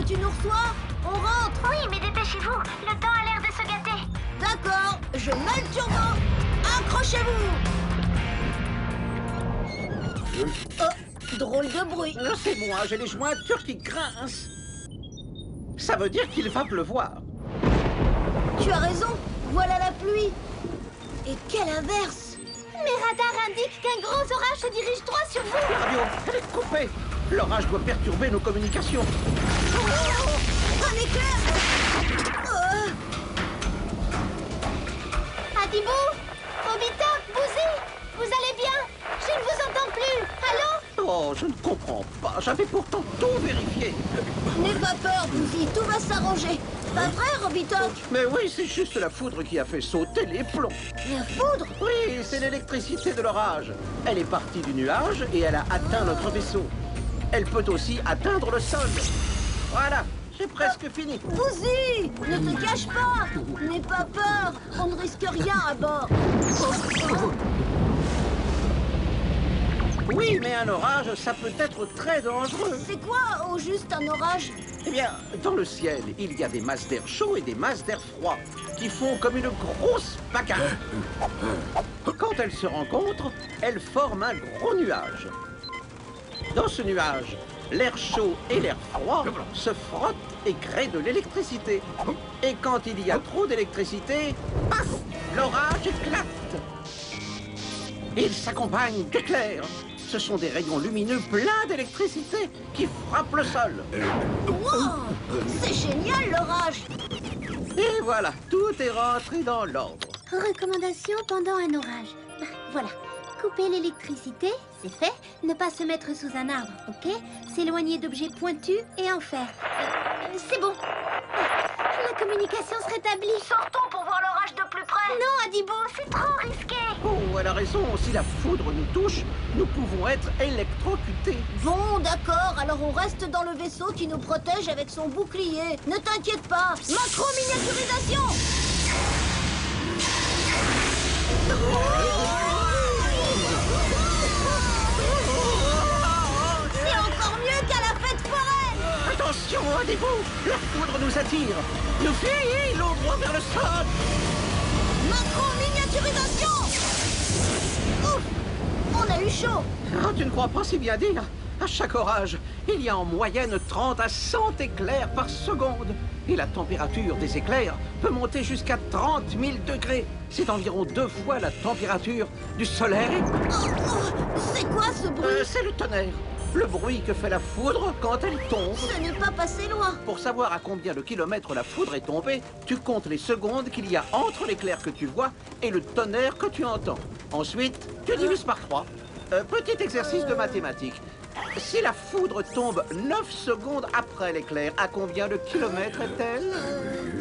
tu nous reçois? On rentre. Oui, mais dépêchez-vous, le temps a l'air de se gâter. D'accord, je mets le turbo. Accrochez-vous. Oh, drôle de bruit. C'est moi, j'ai les jointures qui grincent. Ça veut dire qu'il va pleuvoir. Tu as raison, voilà la pluie. Et quelle averse! Mes radars indiquent qu'un gros orage se dirige droit sur vous. La radio, elle est coupée. L'orage doit perturber nos communications. Un éclair! Adibou, Obita, Bouzy, vous allez bien? Je ne vous entends plus. Allô? Oh, je ne comprends pas. J'avais pourtant tout vérifié. N'aie pas peur, Bouzy, tout va s'arranger. Pas vrai, Robitok? Mais oui, c'est juste la foudre qui a fait sauter les plombs. La foudre? Oui, c'est l'électricité de l'orage. Elle est partie du nuage et elle a atteint notre vaisseau. Elle peut aussi atteindre le sol. Voilà, j'ai presque fini. Bouzy, ne te cache pas. N'aie pas peur, on ne risque rien à bord. Oui, mais un orage, ça peut être très dangereux. C'est quoi, au juste, un orage? Eh bien, dans le ciel, il y a des masses d'air chaud et des masses d'air froid qui font comme une grosse bagarre. Quand elles se rencontrent, elles forment un gros nuage. Dans ce nuage, l'air chaud et l'air froid se frottent et créent de l'électricité. Et quand il y a trop d'électricité, paf, l'orage éclate. Il s'accompagne d'éclairs. Ce sont des rayons lumineux pleins d'électricité qui frappent le sol. Wow, c'est génial, l'orage. Et voilà, tout est rentré dans l'ordre. Recommandation pendant un orage. Voilà. Couper l'électricité, c'est fait. Ne pas se mettre sous un arbre, ok? S'éloigner d'objets pointus et en fer. C'est bon. La communication se rétablit. Sortons pour voir l'orage de plus près. Non, Adibou, c'est trop risqué. Oh, elle a raison, si la foudre nous touche, nous pouvons être électrocutés. Bon, d'accord, alors on reste dans le vaisseau qui nous protège avec son bouclier. Ne t'inquiète pas, macro-miniaturisation. C'est encore mieux qu'à la fête foraine. Attention, Adibou, la foudre nous attire. Nous filons droit vers le sol. Macro-miniaturisation. Ouf, on a eu chaud. Ah, tu ne crois pas si bien dire? À chaque orage, il y a en moyenne 30 à 100 éclairs par seconde. Et la température des éclairs peut monter jusqu'à 30 000 degrés. C'est environ 2 fois la température du soleil. C'est quoi ce bruit? C'est le tonnerre. Le bruit que fait la foudre quand elle tombe. Ce n'est pas passé loin. Pour savoir à combien de kilomètres la foudre est tombée, tu comptes les secondes qu'il y a entre l'éclair que tu vois et le tonnerre que tu entends. Ensuite, tu divises par 3. Petit exercice de mathématiques. Si la foudre tombe 9 secondes après l'éclair, à combien de kilomètres est-elle?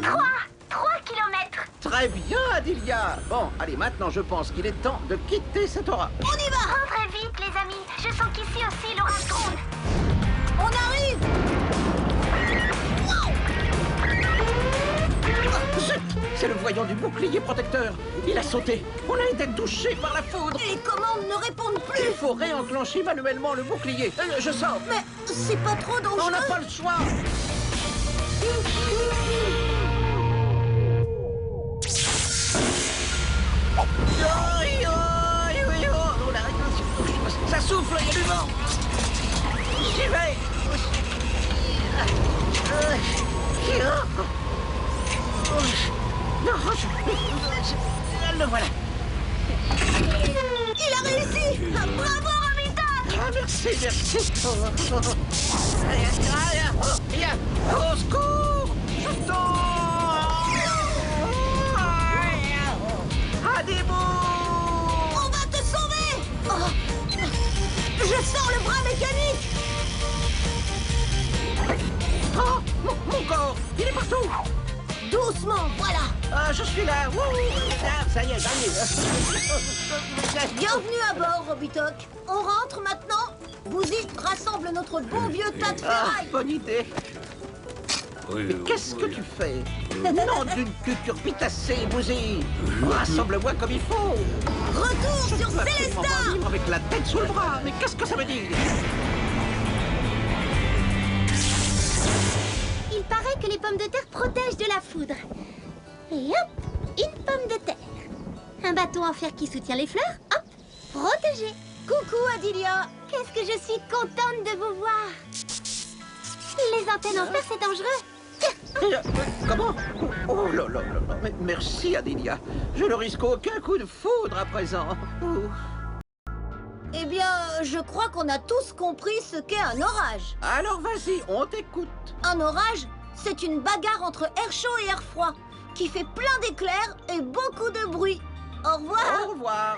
3 kilomètres. Très bien, Adilia. Bon, allez, maintenant je pense qu'il est temps de quitter cet orage. On y va. Rentrez vite, les amis. Je sens qu'ici aussi l'orage gronde. On arrive. Zut! C'est le voyant du bouclier protecteur. Il a sauté. On a été touché par la foudre. Les commandes ne répondent plus. Il faut réenclencher manuellement le bouclier. Je sors. Mais c'est pas trop dangereux. On n'a pas le choix. Ça souffle, il y a du vent. J'y vais. Non, le voilà. Il a réussi. Bravo, Robita. Ah, merci, merci. Au secours. Je tombe. Adibou. On va te sauver. Oh. Je sens le bras mécanique. Oh, mon corps, il est partout. Doucement, voilà. Ah, je suis là. Wouh. Ah, ça y est, gagné. Bienvenue à bord, Robitok. On rentre maintenant. Bouzy, rassemble notre bon vieux tas de Ah, ferraille. bonne idée. Mais qu'est-ce que tu fais? Nom d'une cucurbitacée, Bouzy. Rassemble-moi comme il faut. Retour sur Je peux absolument pas Célestin. vivre avec la tête sous le bras. Mais qu'est-ce que ça veut dire? foudre. Et hop, une pomme de terre. Un bâton en fer qui soutient les fleurs. Hop, protégé. Coucou, Adilia. Qu'est-ce que je suis contente de vous voir. Les antennes en fer, c'est dangereux. Comment? Oh là là là là. Merci, Adilia. Je ne risque aucun coup de foudre à présent. Ouh. Eh bien, je crois qu'on a tous compris ce qu'est un orage. Alors vas-y, on t'écoute. Un orage, c'est une bagarre entre air chaud et air froid, qui fait plein d'éclairs et beaucoup de bruit. Au revoir. Au revoir.